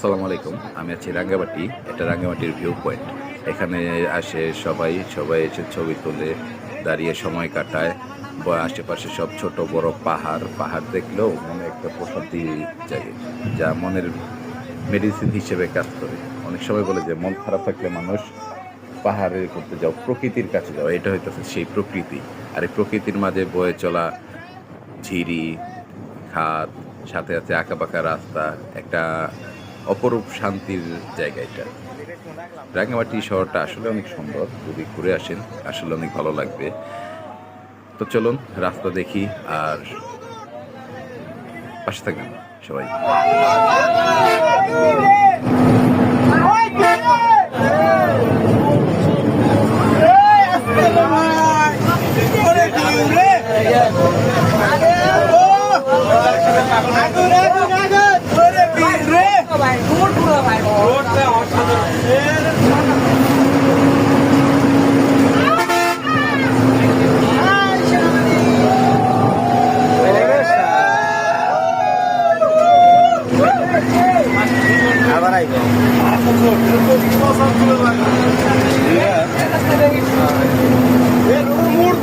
আসসালামু আলাইকুম। আমি আছি রাঙ্গামাটি। এটা রাঙ্গামাটির ভিউ পয়েন্ট। এখানে আসে সবাই এসে ছবি তোলে, দাঁড়িয়ে সময় কাটায়। আশেপাশে সব ছোট বড় পাহাড় দেখলেও মনে একটা প্রশান্তি জাগে, যা মনের মেডিসিন হিসেবে কাজ করে। অনেক সময় বলে যে মন খারাপ থাকলে মানুষ পাহাড়ে ঘুরতে যাও, প্রকৃতির কাছে যাও। এটা হইতেছে সেই প্রকৃতি। আর এই প্রকৃতির মাঝে বয়ে চলা ঝিরি, খাদ, সাথে আছে আঁকাবাঁকা রাস্তা, একটা অপরূপ শান্তির জায়গা এটা। রাঙ্গামাটি শহরটা আসলে অনেক সুন্দর, যদি ঘুরে আসেন আসলে অনেক ভালো লাগবে। তো চলুন রাস্তা দেখি আর পাশে থাকবেন সবাই।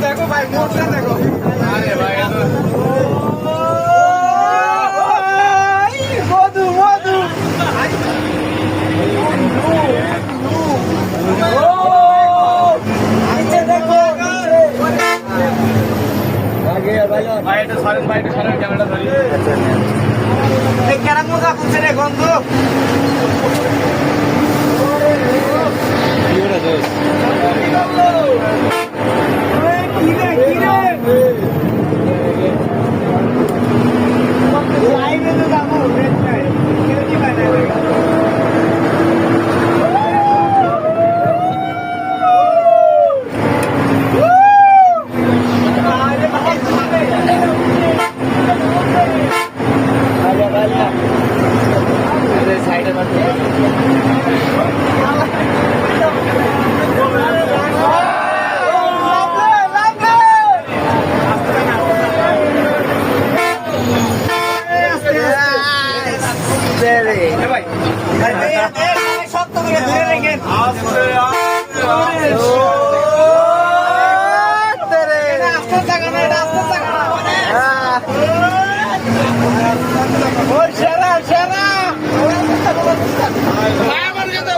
দেখো ভাই, মোড়টা দেখো। আরে ভাই মধু মধু কেন মজা করছে রে গন্ধ।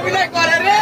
অভিনয় করে রে।